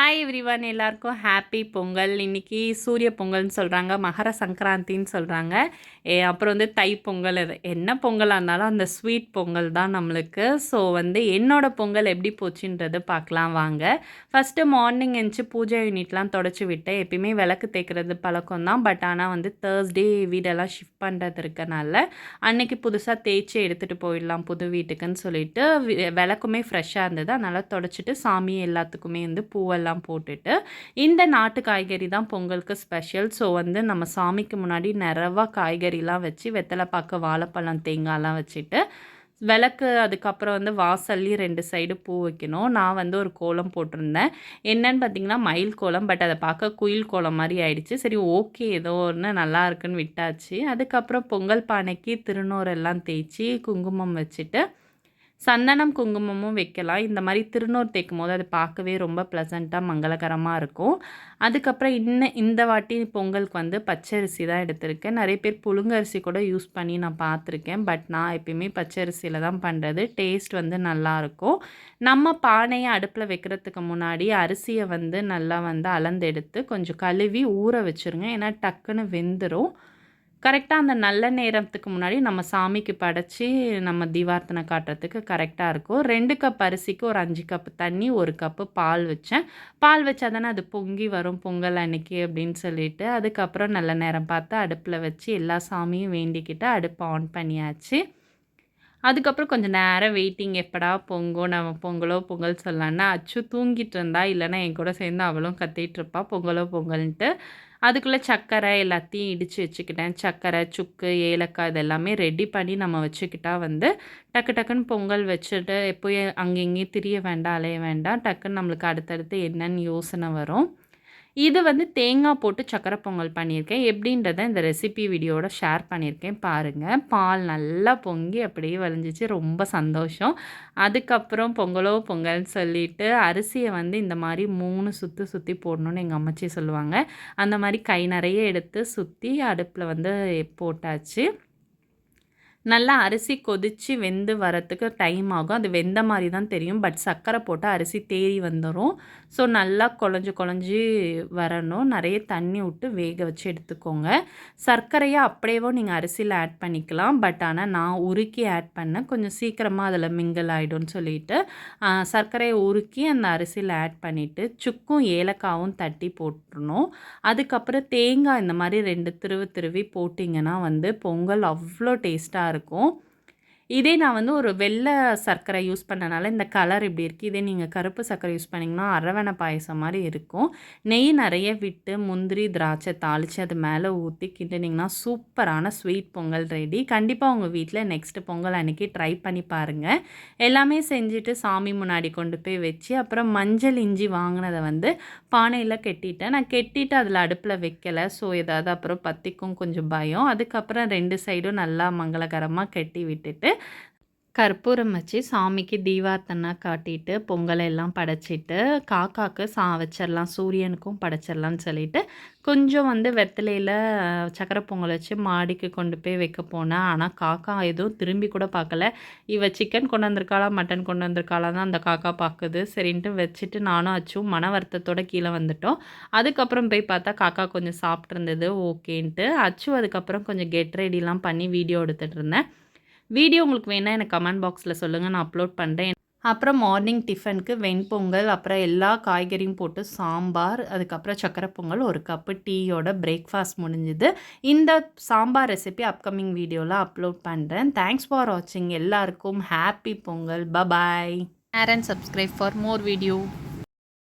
Hi everyone, எல்லாருக்கும் happy Pongal. இன்றைக்கி சூரிய பொங்கல்னு சொல்கிறாங்க, மகர சங்கராந்தின்னு சொல்கிறாங்க. அப்புறம் தை பொங்கல். அது என்ன பொங்கலாக இருந்தாலும் அந்த ஸ்வீட் பொங்கல் தான் நம்மளுக்கு. ஸோ என்னோடய பொங்கல் எப்படி போச்சுன்றது பார்க்கலாம் வாங்க. ஃபஸ்ட்டு மார்னிங் எழுந்துச்சி பூஜை யூனிட்லாம் தொடச்சி விட்டேன். எப்பயுமே விளக்கு தேய்க்கிறது பழக்கம் தான். பட் ஆனால் தேர்ஸ்டே வீடெல்லாம் ஷிஃப்ட் பண்ணுறது இருக்கனால அன்னைக்கு புதுசாக தேய்ச்சி எடுத்துகிட்டு போயிடலாம் புது வீட்டுக்குன்னு சொல்லிட்டு விளக்குமே ஃப்ரெஷ்ஷாக இருந்தது. அதனால் தொடச்சிட்டு சாமி எல்லாத்துக்குமே பூவெல்லாம் போட்டுட்டு இந்த நாட்டு காய்கறி தான் பொங்கலுக்கு ஸ்பெஷல். ஸோ நம்ம சாமிக்கு முன்னாடி நிறைவா காய்கறிலாம் வச்சு வெத்தலை பாக்கு, வாழைப்பழம், தேங்காய்லாம் வச்சுட்டு விளக்கு, அதுக்கப்புறம் வாசல்லையும் 2 சைடு பூ வைக்கணும். நான் ஒரு கோலம் போட்டிருந்தேன். என்னன்னு பார்த்தீங்கன்னா மயில் கோலம். பட் அதை பார்க்க குயில் கோலம் மாதிரி ஆயிடுச்சு. சரி, ஓகே, ஏதோ ஒன்று நல்லா இருக்குன்னு விட்டாச்சு. அதுக்கப்புறம் பொங்கல் பானைக்கு திருநூறெல்லாம் தேய்ச்சி குங்குமம் வச்சுட்டு சந்தனம் குங்குமமும் வைக்கலாம். இந்த மாதிரி திருநூறு தேய்க்கும்போது அது பார்க்கவே ரொம்ப ப்ளசண்ட்டாக மங்களகரமாக இருக்கும். அதுக்கப்புறம் இந்த வாட்டி பொங்கலுக்கு பச்சரிசி தான் எடுத்திருக்கேன். நிறைய பேர் புழுங்கரிசி கூட யூஸ் பண்ணி நான் பார்த்துருக்கேன். பட் நான் எப்பயுமே பச்சரிசியில் தான் பண்ணுறது. டேஸ்ட் நல்லாயிருக்கும். நம்ம பானையை அடுப்பில் வைக்கிறதுக்கு முன்னாடி அரிசியை நல்லா அளந்தெடுத்து கொஞ்சம் கழுவி ஊற வச்சுருங்க. ஏன்னா டக்குன்னு வெந்துடும். கரெக்டாக அந்த நல்ல நேரத்துக்கு முன்னாடி நம்ம சாமிக்கு படைச்சி நம்ம தீபார்த்தனை காட்டுறதுக்கு கரெக்டாக இருக்கும். 2 கப் அரிசிக்கு ஒரு 5 கப் தண்ணி, 1 கப்பு பால் வச்சேன். பால் வச்சா தானே அது பொங்கி வரும் பொங்கல் அன்னைக்கு அப்படின்னு சொல்லிட்டு, அதுக்கப்புறம் நல்ல நேரம் பார்த்து அடுப்பில் வச்சு எல்லா சாமியும் வேண்டிக்கிட்டு அடுப்பை ஆன் பண்ணியாச்சு. அதுக்கப்புறம் கொஞ்சம் நேரம் வெயிட்டிங், எப்படா பொங்கும், நம்ம பொங்கல் சொல்லலான்னா அச்சு தூங்கிட்டு இருந்தா, இல்லைன்னா என் கூட சேர்ந்து அவளும் கத்திகிட்ருப்பா பொங்கல்ன்ட்டு. அதுக்குள்ளே சர்க்கரை எல்லாத்தையும் இடித்து வச்சுக்கிட்டேன். சர்க்கரை, சுக்கு, ஏலக்காய் இதெல்லாமே ரெடி பண்ணி நம்ம வச்சுக்கிட்டா டக்கு டக்குன்னு பொங்கல் வச்சுட்டு எப்போயும் அங்கே இங்கேயும் திரிய வேண்டாம், அலைய வேண்டாம். டக்குன்னு நம்மளுக்கு அடுத்தடுத்து என்னன்னு யோசனை வரும். இது தேங்காய் போட்டு சக்கரை பொங்கல் பண்ணியிருக்கேன். எப்படின்றத இந்த ரெசிபி வீடியோவோட ஷேர் பண்ணியிருக்கேன் பாருங்கள். பால் நல்லா பொங்கி அப்படியே வழிஞ்சிச்சு, ரொம்ப சந்தோஷம். அதுக்கப்புறம் பொங்கல்னு சொல்லிட்டு அரிசியை இந்த மாதிரி 3 சுற்றி போடணுன்னு எங்கள் அம்மாச்சி சொல்லுவாங்க. அந்த மாதிரி கை நிறைய எடுத்து சுற்றி அடுப்பில் போட்டாச்சு. நல்லா அரிசி கொதித்து வெந்து வரத்துக்கு டைம் ஆகும். அது வெந்த மாதிரி தான் தெரியும். பட் சர்க்கரை போட்டால் அரிசி தேறி வந்துடும். ஸோ நல்லா குழஞ்சி வரணும். நிறைய தண்ணி விட்டு வேக வச்சு எடுத்துக்கோங்க. சர்க்கரையை அப்படியேவோ நீங்கள் அரிசியில் ஆட் பண்ணிக்கலாம். பட் ஆனால் நான் உருக்கி ஆட் பண்ணேன். கொஞ்சம் சீக்கிரமாக அதில் மிங்கிள் ஆகிடும்னு சொல்லிட்டு சர்க்கரையை உருக்கி அந்த அரிசியில் ஆட் பண்ணிவிட்டு சுக்கும் ஏலக்காவும் தட்டி போட்டுருணும். அதுக்கப்புறம் தேங்காய் இந்த மாதிரி 2 திருவி போட்டிங்கன்னா பொங்கல் அவ்வளோ டேஸ்ட்டாக இருக்கும். இதே நான் ஒரு வெள்ளை சர்க்கரை யூஸ் பண்ணனால இந்த கலர் இப்படி இருக்குது. இதே நீங்கள் கருப்பு சர்க்கரை யூஸ் பண்ணிங்கன்னா அரவணை பாயசம் மாதிரி இருக்கும். நெய் நிறைய விட்டு முந்திரி, திராட்சை தாளித்து அது மேலே ஊற்றி கிண்டினிங்கன்னா சூப்பரான ஸ்வீட் பொங்கல் ரெடி. கண்டிப்பாக உங்கள் வீட்டில் நெக்ஸ்ட்டு பொங்கல் அன்றைக்கி ட்ரை பண்ணி பாருங்கள். எல்லாமே செஞ்சுட்டு சாமி முன்னாடி கொண்டு போய் வச்சு அப்புறம் மஞ்சள் இஞ்சி வாங்கினதை பானையில் கெட்டிட்டேன். நான் கெட்டிட்டு அதில் அடுப்பில் வைக்கலை. ஸோ ஏதாவது அப்புறம் பற்றிக்கும் கொஞ்சம் பயம். அதுக்கப்புறம் 2 சைடும் நல்லா மங்களகரமாக கெட்டி விட்டுட்டு கற்பூரம் வச்சு சாமிக்கு தீபார்த்தனை காட்டிட்டு பொங்கலை எல்லாம் படைச்சிட்டு காக்காவுக்கு வச்சிடலாம், சூரியனுக்கும் படைச்சிடலான்னு சொல்லிட்டு கொஞ்சம் வெத்தலையில் சக்கரை பொங்கல் வச்சு மாடிக்கு கொண்டு போய் வைக்க போனேன். ஆனால் காக்கா எதுவும் திரும்பி கூட பார்க்கல. சிக்கன் கொண்டு வந்திருக்காளா மட்டன் கொண்டு வந்திருக்காளா தான் அந்த காக்கா பார்க்குது. சரின்ட்டு வச்சுட்டு நானும் அச்சும் மன வருத்தத்தோடு கீழே வந்துட்டோம். அதுக்கப்புறம் போய் பார்த்தா காக்கா கொஞ்சம் சாப்பிட்ருந்தது, ஓகேன்ட்டு. அச்சு அதுக்கப்புறம் கொஞ்சம் கெட் ரெடிலாம் பண்ணி வீடியோ எடுத்துகிட்டு இருந்தேன். வீடியோ உங்களுக்கு வேணால் எனக்கு கமெண்ட் பாக்ஸில் சொல்லுங்கள், நான் அப்லோட் பண்ணுறேன். அப்புறம் மார்னிங் டிஃபனுக்கு வெண்பொங்கல், அப்புறம் எல்லா காய்கறியும் போட்டு சாம்பார், அதுக்கப்புறம் சக்கரை பொங்கல், 1 கப்பு டீயோட பிரேக்ஃபாஸ்ட் முடிஞ்சுது. இந்த சாம்பார் ரெசிபி அப்கமிங் வீடியோவில் அப்லோட் பண்ணுறேன். தேங்க்ஸ் ஃபார் வாட்சிங். எல்லாருக்கும் happy Pongal. Bye bye. Share and subscribe for more video.